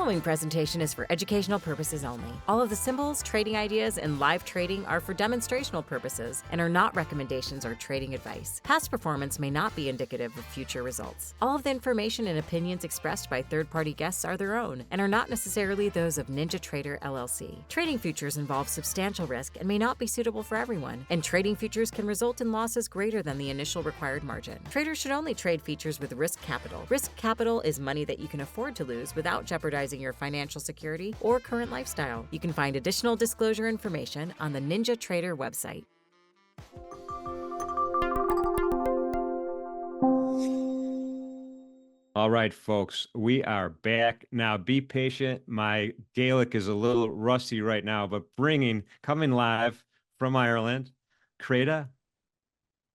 following presentation is for educational purposes only. All of the symbols, trading ideas, and live trading are for demonstrational purposes and are not recommendations or trading advice. Past performance may not be indicative of future results. All of the information and opinions expressed by third-party guests are their own and are not necessarily those of NinjaTrader LLC. Trading futures involve substantial risk and may not be suitable for everyone, and trading futures can result in losses greater than the initial required margin. Traders should only trade futures with risk capital. Risk capital is money that you can afford to lose without jeopardizing your financial security or current lifestyle. You can find additional disclosure information on the NinjaTrader website. All right, folks, we are back. Now, be patient. My Gaelic is a little rusty right now, but coming live from Ireland, Créde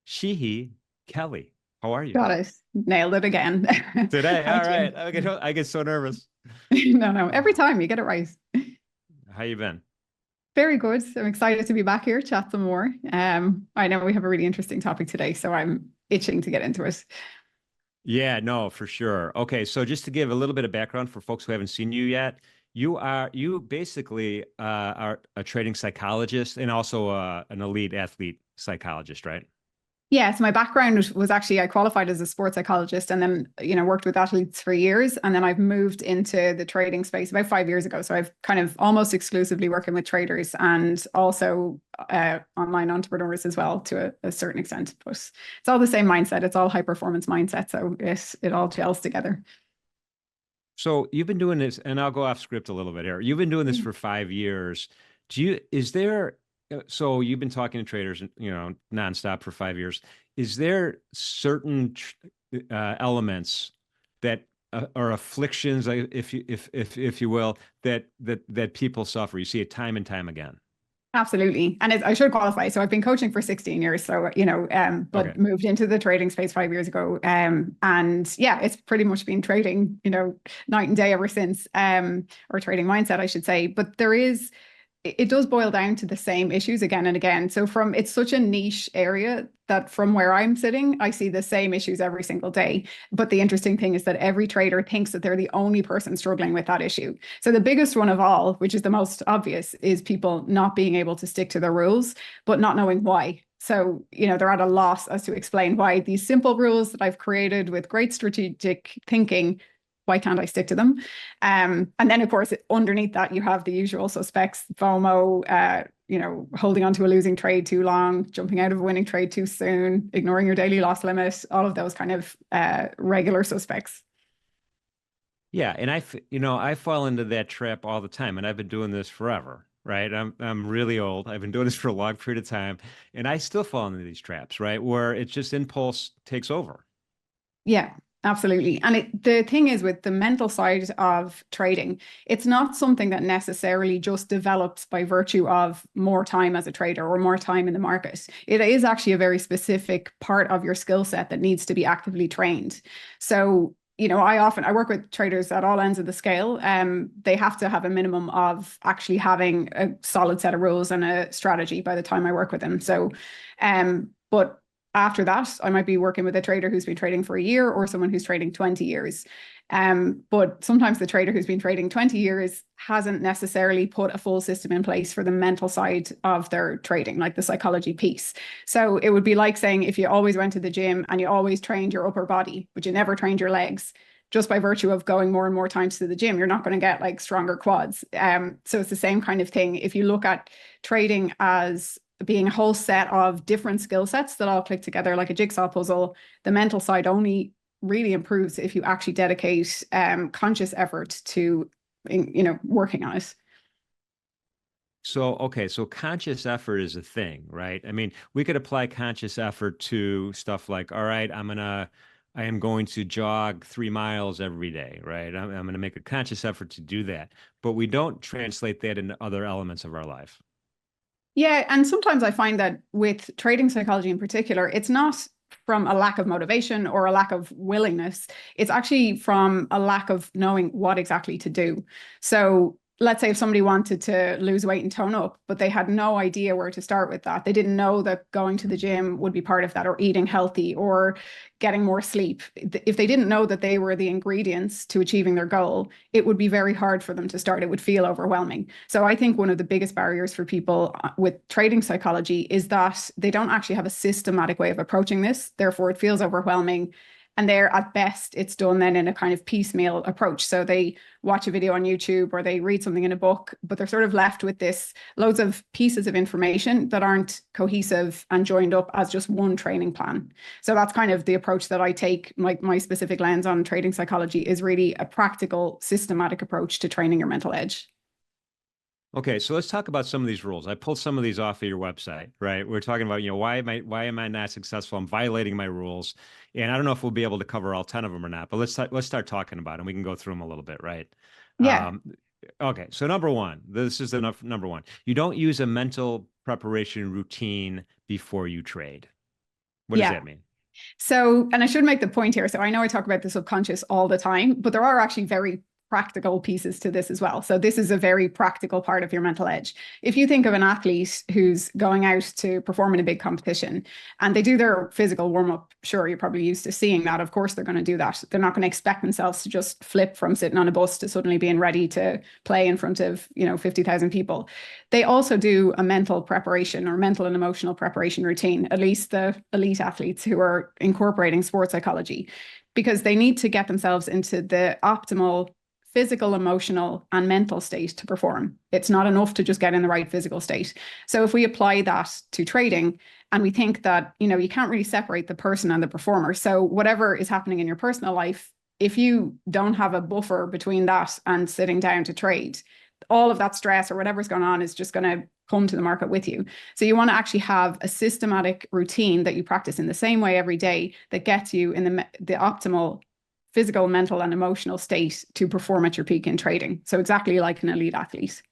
Sheehy-Kelly. How are you? Got it. Nailed it again. Today, all right. I get so nervous. No, every time you get it right. How you been? Very good. I'm excited to be back here, chat some more. I know we have a really interesting topic today, so I'm itching to get into it. Yeah, no, for sure. Okay, so just to give a little bit of background for folks who haven't seen you yet, you basically are a trading psychologist and also an elite athlete psychologist, right? Yeah, so my background was actually I qualified as a sports psychologist and then, worked with athletes for years. And then I've moved into the trading space about 5 years ago. So I've kind of almost exclusively working with traders and also online entrepreneurs as well to a certain extent. But it's all the same mindset. It's all high performance mindset. So it all gels together. So you've been doing this, and I'll go off script a little bit here. You've been doing this for 5 years. So you've been talking to traders, nonstop for 5 years. Is there certain elements that are afflictions, if you will, that people suffer? You see it time and time again. Absolutely. And I should qualify. So I've been coaching for 16 years. So, but moved into the trading space 5 years ago. And yeah, it's pretty much been trading, night and day ever since, or trading mindset, I should say. But it does boil down to the same issues again and again. So it's such a niche area that from where I'm sitting, I see the same issues every single day. But the interesting thing is that every trader thinks that they're the only person struggling with that issue. So the biggest one of all, which is the most obvious, is people not being able to stick to their rules, but not knowing why. So, they're at a loss as to explain why these simple rules that I've created with great strategic thinking, why can't I stick to them? And then, of course, underneath that, you have the usual suspects, FOMO, holding on to a losing trade too long, jumping out of a winning trade too soon, ignoring your daily loss limit, all of those kind of regular suspects. Yeah. And I fall into that trap all the time, and I've been doing this forever, right? I'm really old. I've been doing this for a long period of time, and I still fall into these traps, right? Where it's just impulse takes over. Yeah. Absolutely. And the thing is with the mental side of trading, it's not something that necessarily just develops by virtue of more time as a trader or more time in the market. It is actually a very specific part of your skill set that needs to be actively trained. So, I work with traders at all ends of the scale. They have to have a minimum of actually having a solid set of rules and a strategy by the time I work with them. So, but after that, I might be working with a trader who's been trading for a year or someone who's trading 20 years. But sometimes the trader who's been trading 20 years hasn't necessarily put a full system in place for the mental side of their trading, like the psychology piece. So it would be like saying if you always went to the gym and you always trained your upper body, but you never trained your legs, just by virtue of going more and more times to the gym, you're not going to get like stronger quads. So it's the same kind of thing. If you look at trading as being a whole set of different skill sets that all click together like a jigsaw puzzle, the mental side only really improves if you actually dedicate conscious effort to, working on it. So conscious effort is a thing, right? I mean, we could apply conscious effort to stuff like, all right, I am going to jog 3 miles every day, right? I'm going to make a conscious effort to do that, but we don't translate that into other elements of our life. Yeah. And sometimes I find that with trading psychology in particular, it's not from a lack of motivation or a lack of willingness. It's actually from a lack of knowing what exactly to do. So let's say if somebody wanted to lose weight and tone up, but they had no idea where to start with that. They didn't know that going to the gym would be part of that, or eating healthy, or getting more sleep. If they didn't know that they were the ingredients to achieving their goal, it would be very hard for them to start. It would feel overwhelming. So I think one of the biggest barriers for people with trading psychology is that they don't actually have a systematic way of approaching this. Therefore, it feels overwhelming. And they're, at best, it's done then in a kind of piecemeal approach. So they watch a video on YouTube or they read something in a book, but they're sort of left with this loads of pieces of information that aren't cohesive and joined up as just one training plan. So that's kind of the approach that I take. My specific lens on trading psychology is really a practical, systematic approach to training your mental edge. Okay, so let's talk about some of these rules. I pulled some of these off of your website, right? We're talking about, why am I not successful? I'm violating my rules. And I don't know if we'll be able to cover all 10 of them or not, but let's start talking about them. We can go through them a little bit, right? Yeah. Okay, so number one, this is the number one. You don't use a mental preparation routine before you trade. What does that mean? So, and I should make the point here. So I know I talk about the subconscious all the time, but there are actually very practical pieces to this as well. So this is a very practical part of your mental edge. If you think of an athlete who's going out to perform in a big competition and they do their physical warm-up, sure, you're probably used to seeing that. Of course, they're going to do that. They're not going to expect themselves to just flip from sitting on a bus to suddenly being ready to play in front of, 50,000 people. They also do a mental preparation or mental and emotional preparation routine, at least the elite athletes who are incorporating sports psychology, because they need to get themselves into the optimal physical, emotional, and mental state to perform. It's not enough to just get in the right physical state. So if we apply that to trading, and we think that, you can't really separate the person and the performer. So whatever is happening in your personal life, if you don't have a buffer between that and sitting down to trade, all of that stress or whatever's going on is just going to come to the market with you. So you want to actually have a systematic routine that you practice in the same way every day that gets you in the optimal physical, mental, and emotional state to perform at your peak in trading. So exactly like an elite athlete.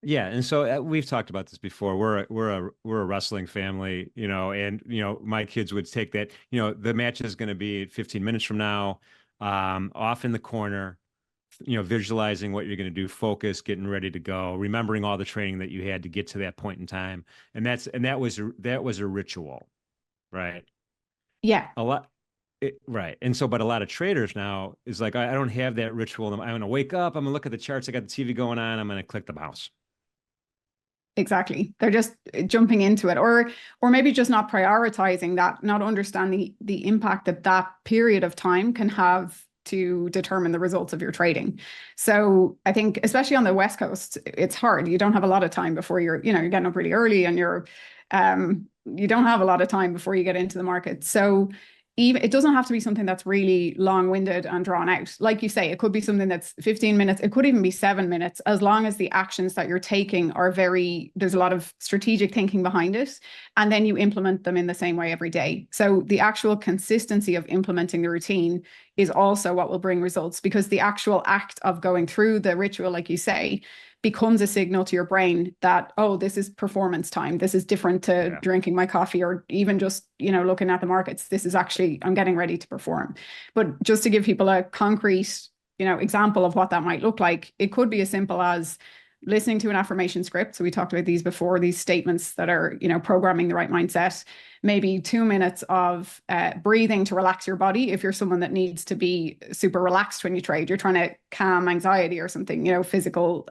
Yeah, and so we've talked about this before. We're a wrestling family, and my kids would take that. The match is going to be 15 minutes from now, off in the corner. Visualizing what you're going to do, focus, getting ready to go, remembering all the training that you had to get to that point in time, and that was a ritual, right? Yeah. A lot. Right. And so, but a lot of traders now is like, I don't have that ritual. I'm going to wake up. I'm going to look at the charts. I got the TV going on. I'm going to click the mouse. Exactly. They're just jumping into it, or maybe just not prioritizing that, not understanding the impact that period of time can have to determine the results of your trading. So I think, especially on the West Coast, it's hard. You don't have a lot of time before you're getting up really early, and you don't have a lot of time before you get into the market. So even it doesn't have to be something that's really long-winded and drawn out. Like you say, it could be something that's 15 minutes. It could even be 7 minutes, as long as the actions that you're taking are there's a lot of strategic thinking behind it. And then you implement them in the same way every day. So the actual consistency of implementing the routine is also what will bring results, because the actual act of going through the ritual, like you say, becomes a signal to your brain that, oh, this is performance time. This is different to drinking my coffee, or even just, looking at the markets. This is actually, I'm getting ready to perform. But just to give people a concrete, example of what that might look like, it could be as simple as listening to an affirmation script. So we talked about these before, these statements that are, programming the right mindset. Maybe 2 minutes of breathing to relax your body. If you're someone that needs to be super relaxed when you trade, you're trying to calm anxiety or something, physical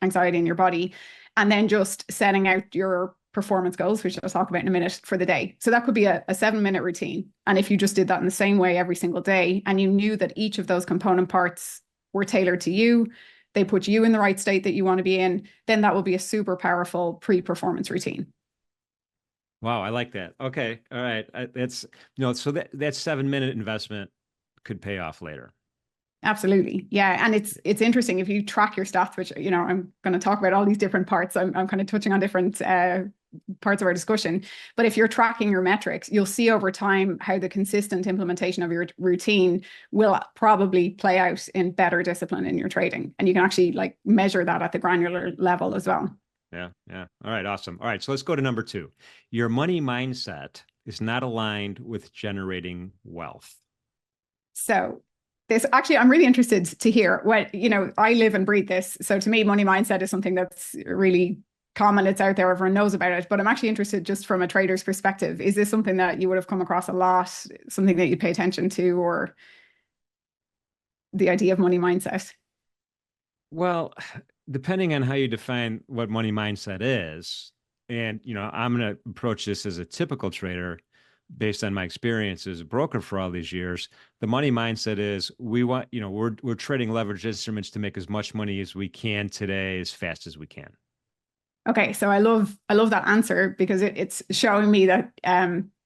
anxiety in your body. And then just setting out your performance goals, which I'll talk about in a minute, for the day. So that could be a 7-minute routine. And if you just did that in the same way every single day, and you knew that each of those component parts were tailored to you, they put you in the right state that you want to be in, then that will be a super powerful pre-performance routine. Wow, I like that. Okay, all right. That's so that 7-minute investment could pay off later. Absolutely, yeah. And it's interesting if you track your stats, which I'm going to talk about all these different parts. I'm kind of touching on different parts of our discussion. But if you're tracking your metrics, you'll see over time how the consistent implementation of your routine will probably play out in better discipline in your trading. And you can actually measure that at the granular level as well. Yeah. All right, awesome. All right, so let's go to number 2. Your money mindset is not aligned with generating wealth. So this. Actually, I'm really interested to hear what, I live and breathe this. So to me, money mindset is something that's really common. It's out there. Everyone knows about it. But I'm actually interested just from a trader's perspective. Is this something that you would have come across a lot, something that you'd pay attention to, or the idea of money mindset? Well, depending on how you define what money mindset is, and I'm going to approach this as a typical trader based on my experience as a broker for all these years. The money mindset is we're trading leverage instruments to make as much money as we can today as fast as we can. Okay, so I love that answer, because it's showing me that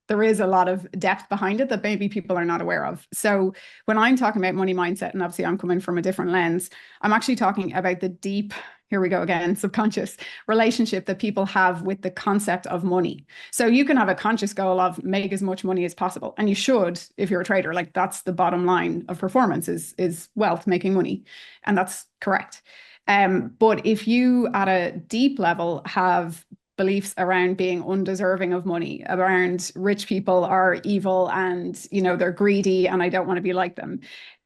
there is a lot of depth behind it that maybe people are not aware of. So when I'm talking about money mindset, and obviously I'm coming from a different lens, I'm actually talking about the deep, here we go again, subconscious relationship that people have with the concept of money. So you can have a conscious goal of make as much money as possible, and you should if you're a trader. Like, that's the bottom line of performance is wealth, making money, and that's correct. But if you at a deep level have beliefs around being undeserving of money, around rich people are evil and, they're greedy and I don't want to be like them.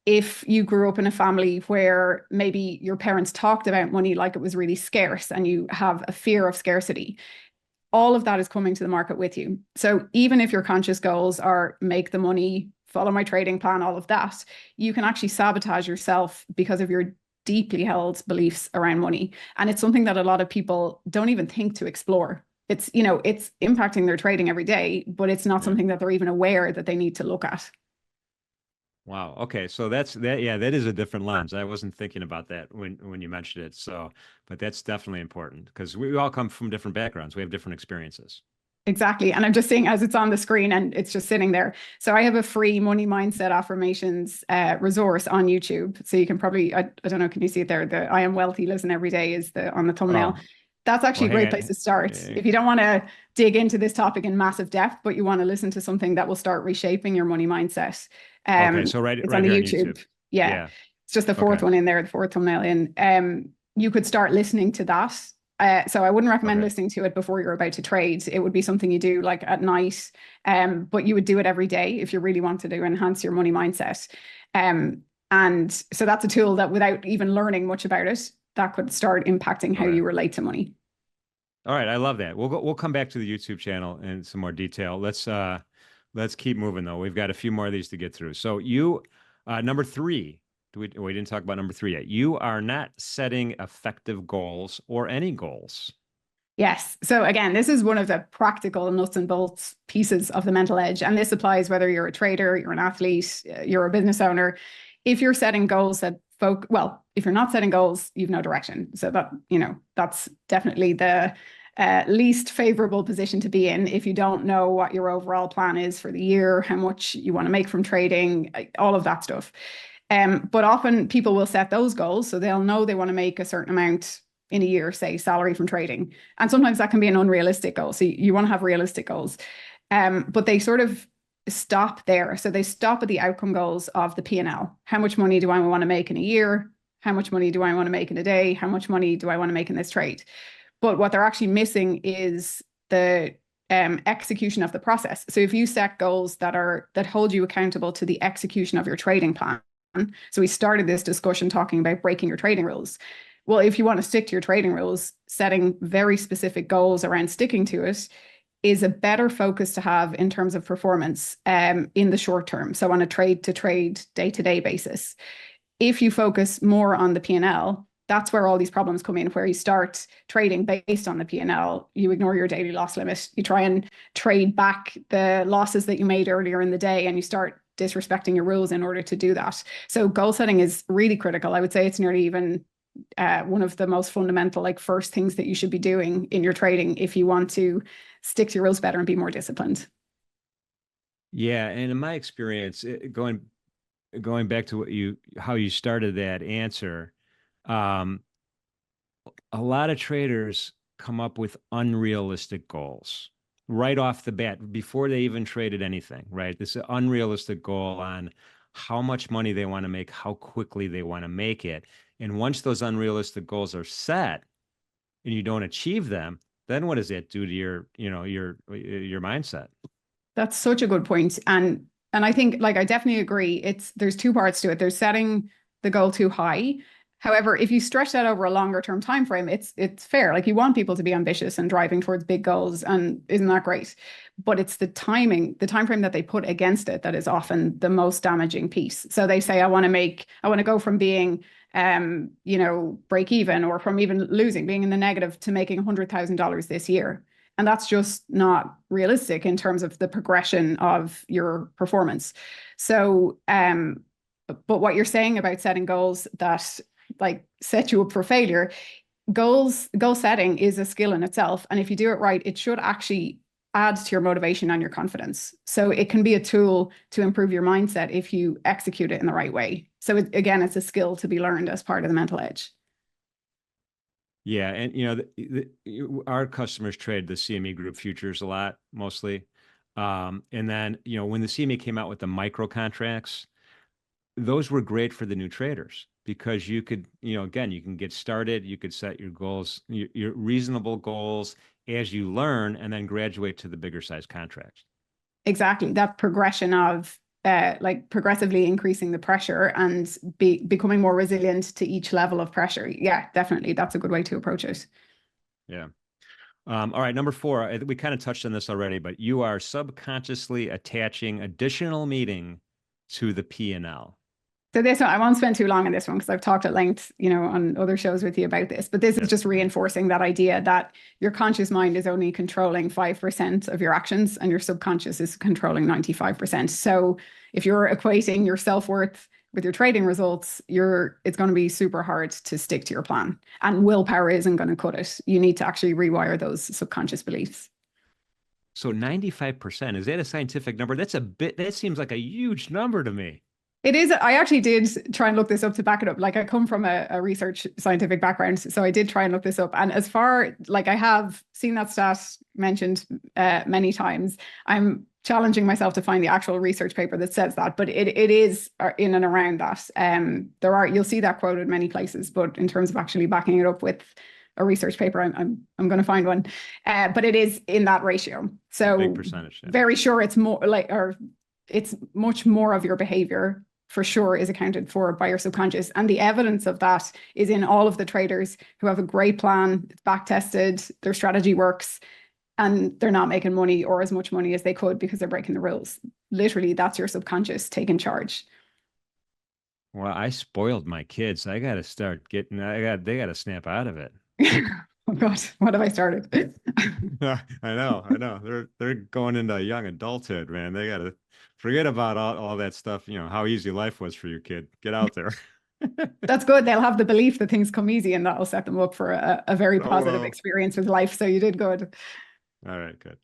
If you grew up in a family where maybe your parents talked about money like it was really scarce and you have a fear of scarcity, all of that is coming to the market with you. So even if your conscious goals are make the money, follow my trading plan, all of that, you can actually sabotage yourself because of your deeply held beliefs around money. And it's something that a lot of people don't even think to explore. It's, it's impacting their trading every day, but it's not something that they're even aware that they need to look at. Wow. Okay. So that. Yeah, that is a different lens. I wasn't thinking about that when you mentioned it. So, but that's definitely important because we all come from different backgrounds. We have different experiences. Exactly. And I'm just seeing as it's on the screen and it's just sitting there. So I have a free money mindset affirmations resource on YouTube. So you can probably, I don't know, can you see it there? The I am wealthy, listen every day is on the thumbnail. Oh, That's actually a great place to start. If you don't want to dig into this topic in massive depth, but you want to listen to something that will start reshaping your money mindset. Okay. So it's right on the here YouTube. on YouTube. Yeah. It's just the fourth one in there, the fourth thumbnail in. You could start listening to that. So I wouldn't recommend listening to it before you're about to trade. It would be something you do like at night, but you would do it every day if you really wanted to enhance your money mindset. And so that's a tool that without even learning much about it, that could start impacting how you relate to money. All right, I love that. We'll come back to the YouTube channel in some more detail. Let's keep moving though. We've got a few more of these to get through. So number 3. We didn't talk about number 3 yet. You are not setting effective goals or any goals. Yes. So again, this is one of the practical nuts and bolts pieces of the mental edge. And this applies whether you're a trader, you're an athlete, you're a business owner. If you're setting goals that if you're not setting goals, you've no direction. So that's definitely the least favorable position to be in if you don't know what your overall plan is for the year, how much you want to make from trading, all of that stuff. But often people will set those goals. So they'll know they want to make a certain amount in a year, say salary from trading. And sometimes that can be an unrealistic goal. So you want to have realistic goals. But they sort of stop there. So they stop at the outcome goals of the P&L. How much money do I want to make in a year? How much money do I want to make in a day? How much money do I want to make in this trade? But what they're actually missing is the execution of the process. So if you set goals that hold you accountable to the execution of your trading plan. So we started this discussion talking about breaking your trading rules. Well, if you want to stick to your trading rules, setting very specific goals around sticking to it is a better focus to have in terms of performance in the short term. So on a trade to trade, day to day basis. If you focus more on the P&L, that's where all these problems come in, where you start trading based on the P&L, you ignore your daily loss limit, you try and trade back the losses that you made earlier in the day, and you start disrespecting your rules in order to do that. So goal setting is really critical. I would say it's nearly even one of the most fundamental, first things that you should be doing in your trading if you want to stick to your rules better and be more disciplined. Yeah, and in my experience, going back to how you started that answer, a lot of traders come up with unrealistic goals right off the bat before they even traded anything, right? This is an unrealistic goal on how much money they want to make, how quickly they want to make it. And once those unrealistic goals are set and you don't achieve them, then what does that do to your mindset? That's such a good point. And And I think, like, I definitely agree. There's two parts to it. There's setting the goal too high. However, if you stretch that over a longer term time frame, it's fair. Like, you want people to be ambitious and driving towards big goals, and isn't that great? But it's the timing, the time frame that they put against it, that is often the most damaging piece. So they say, I want to go from being break even, or from even losing, being in the negative, to making $100,000 this year. And that's just not realistic in terms of the progression of your performance. So, but what you're saying about setting goals that like set you up for failure, goal setting is a skill in itself. And if you do it right, it should actually add to your motivation and your confidence. So it can be a tool to improve your mindset if you execute it in the right way. So again, it's a skill to be learned as part of the mental edge. Yeah, and our customers trade the CME Group futures a lot, mostly. And then, when the CME came out with the micro contracts, those were great for the new traders, because you could, again, you can get started, you could set your goals, your reasonable goals as you learn, and then graduate to the bigger size contracts. Exactly. That progression of like progressively increasing the pressure and becoming more resilient to each level of pressure. Yeah, definitely. That's a good way to approach it. Yeah. All right. Number 4, we kind of touched on this already, but you are subconsciously attaching additional meaning to the P&L. So this one, I won't spend too long on this one because I've talked at length, on other shows with you about this, but this is just reinforcing that idea that your conscious mind is only controlling 5% of your actions and your subconscious is controlling 95%. So if you're equating your self-worth with your trading results, it's going to be super hard to stick to your plan, and willpower isn't going to cut it. You need to actually rewire those subconscious beliefs. So 95%, is that a scientific number? That seems like a huge number to me. It is. I actually did try and look this up to back it up. Like, I come from a research scientific background, so I did try and look this up. And as far, like, I have seen that stat mentioned many times. I'm challenging myself to find the actual research paper that says that, but it is in and around that. You'll see that quoted many places, but in terms of actually backing it up with a research paper, I'm going to find one. But it is in that ratio. So big percentage. Yeah. Very sure it's more like, or it's much more of your behavior for sure is accounted for by your subconscious. And the evidence of that is in all of the traders who have a great plan, it's back tested, their strategy works, and they're not making money or as much money as they could because they're breaking the rules. Literally, that's your subconscious taking charge. Well, I spoiled my kids. I got to start they got to snap out of it. Oh God, what have I started? I know. They're going into young adulthood, man. They got to forget about all that stuff. How easy life was for you, kid. Get out there. That's good. They'll have the belief that things come easy, and that'll set them up for a very positive experience with life. So you did good. All right, good.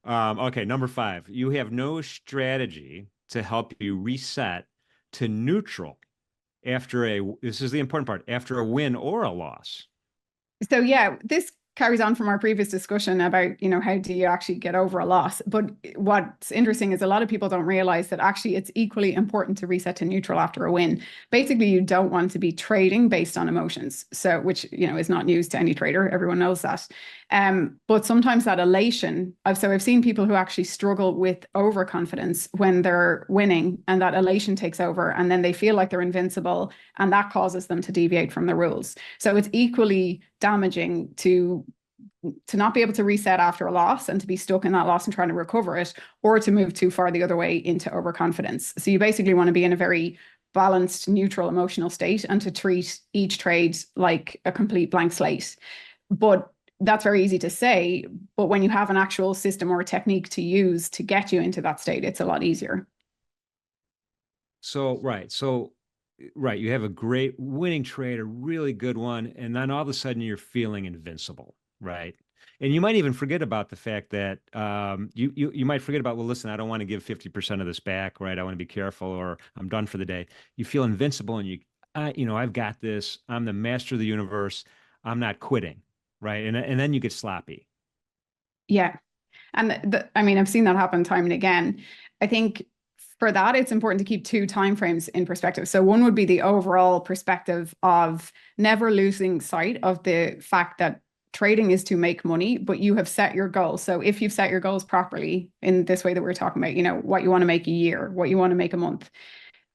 Okay, number 5. You have no strategy to help you reset to neutral this is the important part, after a win or a loss. So yeah, this carries on from our previous discussion about, how do you actually get over a loss? But what's interesting is a lot of people don't realize that actually it's equally important to reset to neutral after a win. Basically, you don't want to be trading based on emotions. So, which, is not news to any trader. Everyone knows that. But sometimes that elation, I've seen people who actually struggle with overconfidence when they're winning, and that elation takes over, and then they feel like they're invincible, and that causes them to deviate from the rules. So it's equally damaging to not be able to reset after a loss and to be stuck in that loss and trying to recover it, or to move too far the other way into overconfidence. So you basically want to be in a very balanced, neutral emotional state, and to treat each trade like a complete blank slate. But that's very easy to say, but when you have an actual system or a technique to use to get you into that state, it's a lot easier. Right, you have a great winning trade, a really good one, and then all of a sudden you're feeling invincible, right? And you might even forget about the fact that you might forget about, well, listen, I don't want to give 50% of this back, right? I want to be careful, or I'm done for the day. You feel invincible, and I've got this. I'm the master of the universe. I'm not quitting. Right. And then you get sloppy. Yeah. And I've seen that happen time and again. I think for that, it's important to keep 2 timeframes in perspective. So one would be the overall perspective of never losing sight of the fact that trading is to make money, but you have set your goals. So if you've set your goals properly in this way that we're talking about, you know, what you want to make a year, what you want to make a month,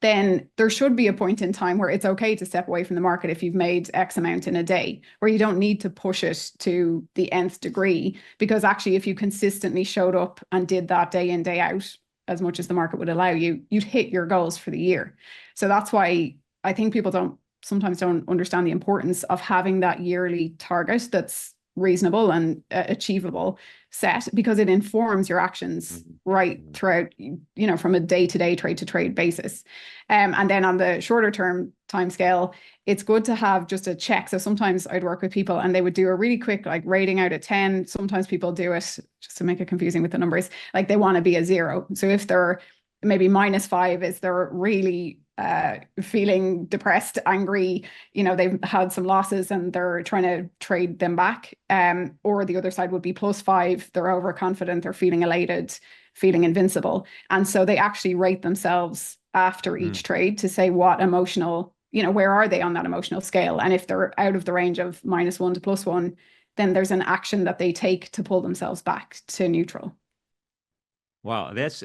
then there should be a point in time where it's okay to step away from the market if you've made X amount in a day, where you don't need to push it to the nth degree. Because actually, if you consistently showed up and did that day in, day out, as much as the market would allow you, you'd hit your goals for the year. So that's why I think people sometimes don't understand the importance of having that yearly target that's reasonable and achievable set, because it informs your actions right throughout, you know, from a day-to-day, trade-to-trade basis. And then on the shorter term time scale, it's good to have just a check. So sometimes I'd work with people and they would do a really quick like rating out of 10. Sometimes people do it just to make it confusing with the numbers, like they want to be a 0. So if they're maybe -5, is they're really feeling depressed, angry, you know, they've had some losses and they're trying to trade them back. Or the other side would be +5, they're overconfident, they're feeling elated, feeling invincible. And so they actually rate themselves after each trade to say what emotional, you know, where are they on that emotional scale? And if they're out of the range of -1 to +1, then there's an action that they take to pull themselves back to neutral. Wow, that's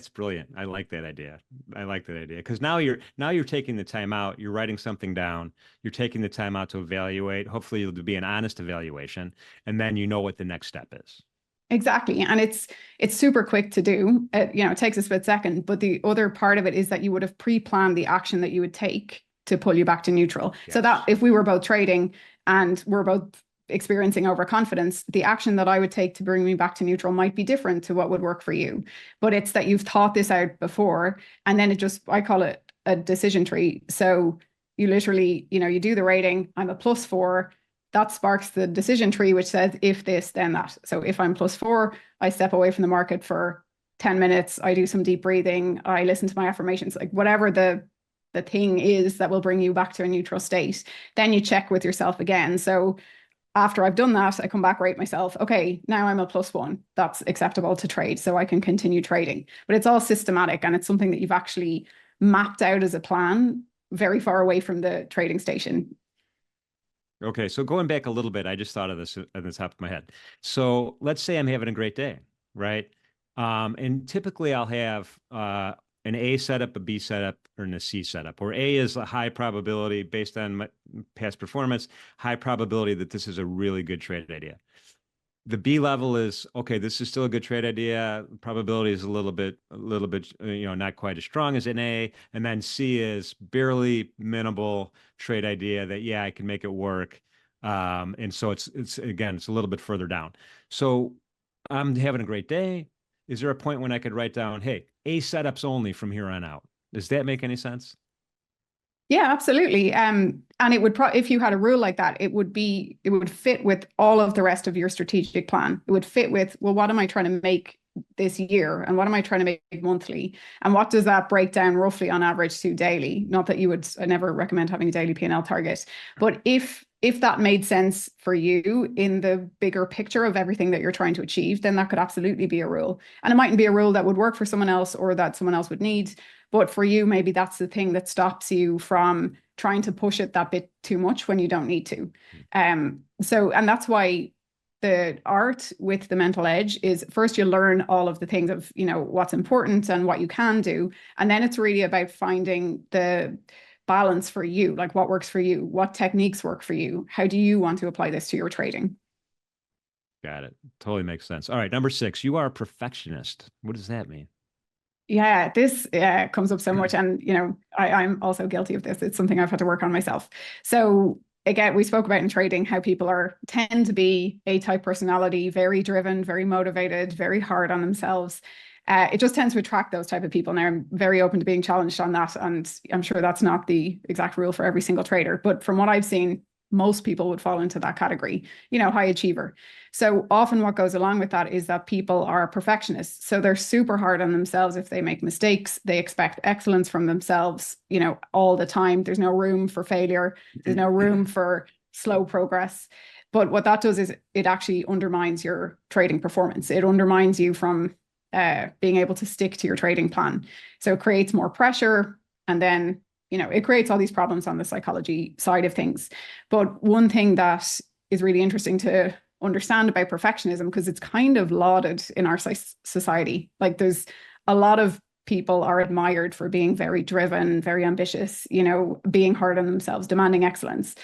brilliant. I like that idea. Because now you're taking the time out, you're writing something down, you're taking the time out to evaluate. Hopefully it'll be an honest evaluation, and then you know what the next step is. Exactly. And it's super quick to do. You know, it takes a split second, but the other part of it is that you would have pre-planned the action that you would take to pull you back to neutral. Yes. So that if we were both trading and we're both experiencing overconfidence, the action that I would take to bring me back to neutral might be different to what would work for you. But it's that you've thought this out before, and then I call it a decision tree. So you literally, you know, you do the rating, I'm a +4, that sparks the decision tree, which says if this, then that. So if I'm +4, I step away from the market for 10 minutes, I do some deep breathing, I listen to my affirmations, like whatever the thing is that will bring you back to a neutral state. Then you check with yourself again. So after I've done that, I come back, rate myself. Okay, now I'm a +1. That's acceptable to trade, so I can continue trading. But it's all systematic, and it's something that you've actually mapped out as a plan very far away from the trading station. Okay, so going back a little bit, I just thought of this at the top of my head. So let's say I'm having a great day, right? And typically I'll have an A setup, a B setup, or a C setup, where A is a high probability based on my past performance, high probability that this is a really good trade idea. The B level is, okay, this is still a good trade idea. Probability is a little bit, you know, not quite as strong as an A. And then C is barely minimal trade idea that, yeah, I can make it work. And so it's again, it's a little bit further down. So I'm having a great day. Is there a point when I could write down, hey, A setups only from here on out? Does that make any sense? Yeah, absolutely. And it would if you had a rule like that, it would fit with all of the rest of your strategic plan. It would fit with, well, what am I trying to make this year? And what am I trying to make monthly? And what does that break down roughly on average to daily? Not that I never recommend having a daily P&L target, but if that made sense for you in the bigger picture of everything that you're trying to achieve, then that could absolutely be a rule. And it mightn't be a rule that would work for someone else or that someone else would need. But for you, maybe that's the thing that stops you from trying to push it that bit too much when you don't need to. And that's why the art with the mental edge is first you learn all of the things of, you know, what's important and what you can do. And then it's really about finding the balance for you, like what works for you, what techniques work for you, how do you want to apply this to your trading? Got it. Totally makes sense. All right, number 6, you are a perfectionist. What does that mean? Yeah, this comes up so much, and you know, I'm also guilty of this. It's something I've had to work on myself. So again, we spoke about in trading how people tend to be A-type personality, very driven, very motivated, very hard on themselves. It just tends to attract those type of people. Now, I'm very open to being challenged on that, and I'm sure that's not the exact rule for every single trader. But from what I've seen, most people would fall into that category, you know, high achiever. So often what goes along with that is that people are perfectionists. So they're super hard on themselves. If they make mistakes, they expect excellence from themselves, you know, all the time. There's no room for failure. There's no room for slow progress. But what that does is it actually undermines your trading performance. It undermines you from being able to stick to your trading plan. So it creates more pressure, and then, you know, it creates all these problems on the psychology side of things. But one thing that is really interesting to understand about perfectionism, because it's kind of lauded in our society. Like there's a lot of people are admired for being very driven, very ambitious, you know, being hard on themselves, demanding excellence.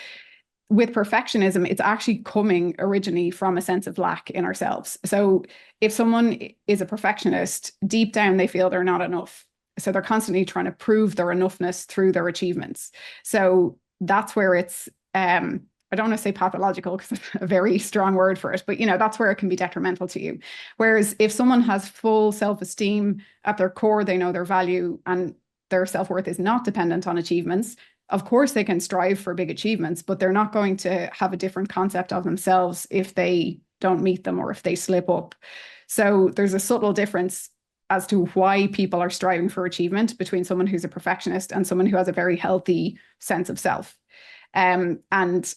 With perfectionism, it's actually coming originally from a sense of lack in ourselves. So if someone is a perfectionist, deep down they feel they're not enough. So they're constantly trying to prove their enoughness through their achievements. So that's where it's I don't want to say pathological because it's a very strong word for it, but you know, that's where it can be detrimental to you. Whereas if someone has full self-esteem at their core, they know their value and their self-worth is not dependent on achievements. Of course, they can strive for big achievements, but they're not going to have a different concept of themselves if they don't meet them or if they slip up. So there's a subtle difference as to why people are striving for achievement between someone who's a perfectionist and someone who has a very healthy sense of self. And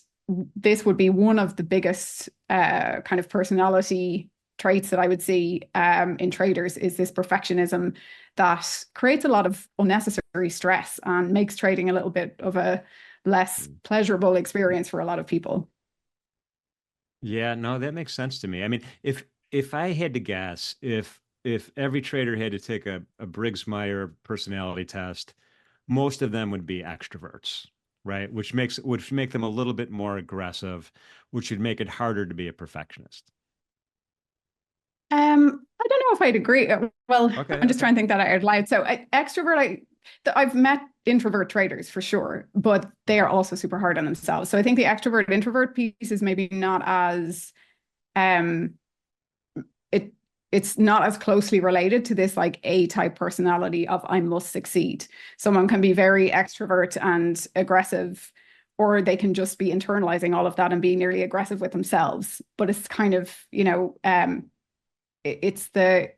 this would be one of the biggest kind of personality traits that I would see in traders, is this perfectionism that creates a lot of unnecessary stress and makes trading a little bit of a less pleasurable experience for a lot of people. Yeah, no, that makes sense to me. I mean, if I had to guess, if every trader had to take a Briggs-Meyer personality test, most of them would be extroverts, right? Which make them a little bit more aggressive, which would make it harder to be a perfectionist. I don't know if I'd agree. Well, Okay, I'm just trying to think that out loud. So extrovert, I've met introvert traders for sure, but they are also super hard on themselves. So I think the extrovert introvert piece is maybe not as it's not as closely related to this like A-type personality of I must succeed. Someone can be very extrovert and aggressive, or they can just be internalizing all of that and being nearly aggressive with themselves. But it's kind of, you know, it's the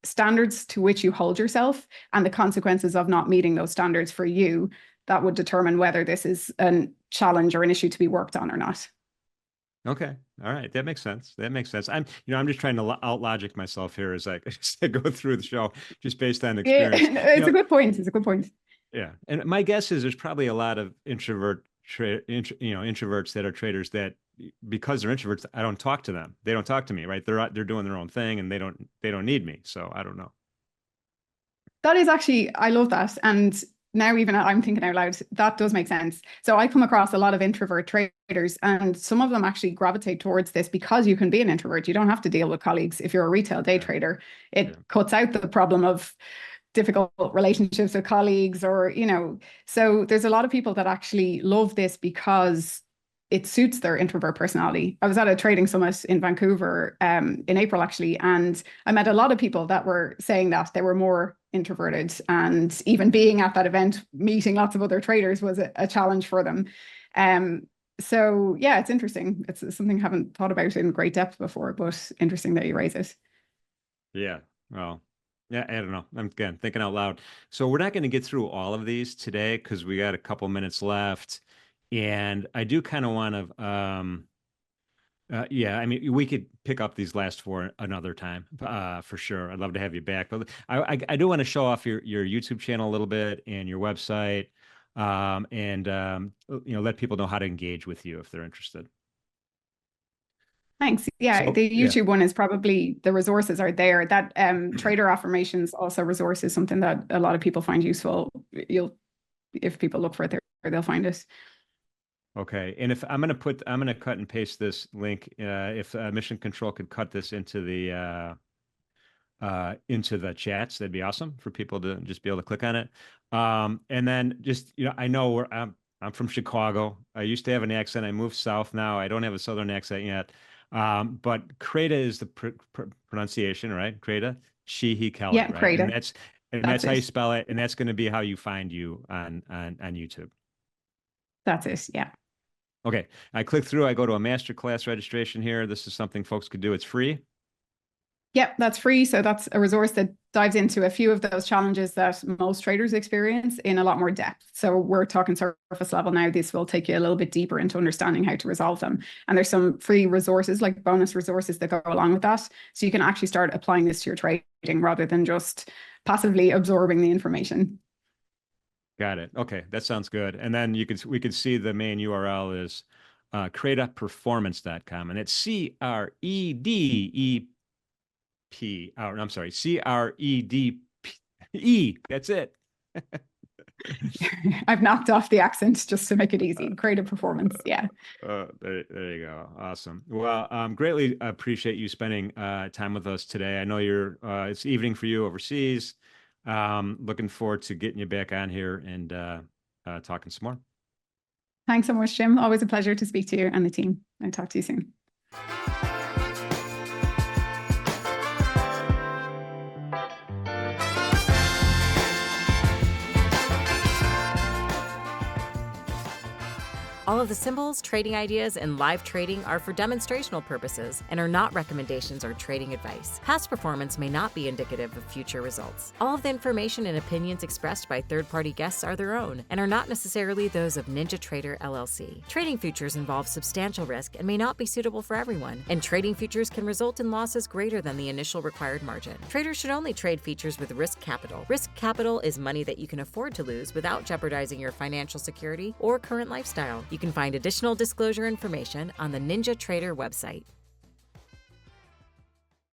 standards to which you hold yourself and the consequences of not meeting those standards for you that would determine whether this is a challenge or an issue to be worked on or not. Okay. All right. That makes sense. That makes sense. I'm just trying to out logic myself here as I go through the show just based on experience. Yeah, it's a good point. It's a good point. Yeah. And my guess is there's probably a lot of introverts that are traders that, because they're introverts, I don't talk to them. They don't talk to me, right? They're doing their own thing and they don't need me. So I don't know. That is actually, I love that. And now even I'm thinking out loud, that does make sense. So I come across a lot of introvert traders, and some of them actually gravitate towards this because you can be an introvert. You don't have to deal with colleagues if you're a retail day trader. It cuts out the problem of difficult relationships with colleagues, or, you know, so there's a lot of people that actually love this because it suits their introvert personality. I was at a trading summit in Vancouver in April, actually, and I met a lot of people that were saying that they were more introverted, and even being at that event, meeting lots of other traders was a challenge for them. So yeah, it's interesting. It's something I haven't thought about in great depth before, but interesting that you raise it. Yeah. Well, yeah, I don't know. I'm again thinking out loud. So we're not going to get through all of these today because we got a couple minutes left. And I do kind of want to, yeah, I mean, we could pick up these last four another time, for sure. I'd love to have you back. But I do want to show off your YouTube channel a little bit and your website, and let people know how to engage with you if they're interested. Thanks. Yeah, So, the YouTube one is probably, the resources are there. That trader affirmations also resource is something that a lot of people find useful. If people look for it there, they'll find it. Okay, and if I'm gonna cut and paste this link. If Mission Control could cut this into the chats, that'd be awesome for people to just be able to click on it. And then just, I know I'm from Chicago. I used to have an accent. I moved south now. I don't have a southern accent yet. But Créde is the pronunciation, right? Créde Sheehy-Kelly, Yeah, right? Créde. And that's how you spell it. And that's going to be how you find you on YouTube. That's it. Yeah. Okay. I click through. I go to a masterclass registration here. This is something folks could do. It's free. Yep, that's free. So that's a resource that dives into a few of those challenges that most traders experience in a lot more depth. So we're talking surface level now. This will take you a little bit deeper into understanding how to resolve them. And there's some free resources, like bonus resources, that go along with that. So you can actually start applying this to your trading rather than just passively absorbing the information. Got it. Okay, that sounds good. And then we could see the main URL is credaperformance.com, and it's CREDEP. Oh, I'm sorry, CREDPE. That's it. I've knocked off the accent just to make it easy. Creative performance. Yeah. There you go. Awesome. Well, greatly appreciate you spending time with us today. I know it's evening for you overseas. Looking forward to getting you back on here and talking some more. Thanks so much, Jim. Always a pleasure to speak to you and the team. I'll talk to you soon. All of the symbols, trading ideas, and live trading are for demonstrational purposes and are not recommendations or trading advice. Past performance may not be indicative of future results. All of the information and opinions expressed by third-party guests are their own and are not necessarily those of NinjaTrader LLC. Trading futures involve substantial risk and may not be suitable for everyone, and trading futures can result in losses greater than the initial required margin. Traders should only trade futures with risk capital. Risk capital is money that you can afford to lose without jeopardizing your financial security or current lifestyle. You can find additional disclosure information on the NinjaTrader website.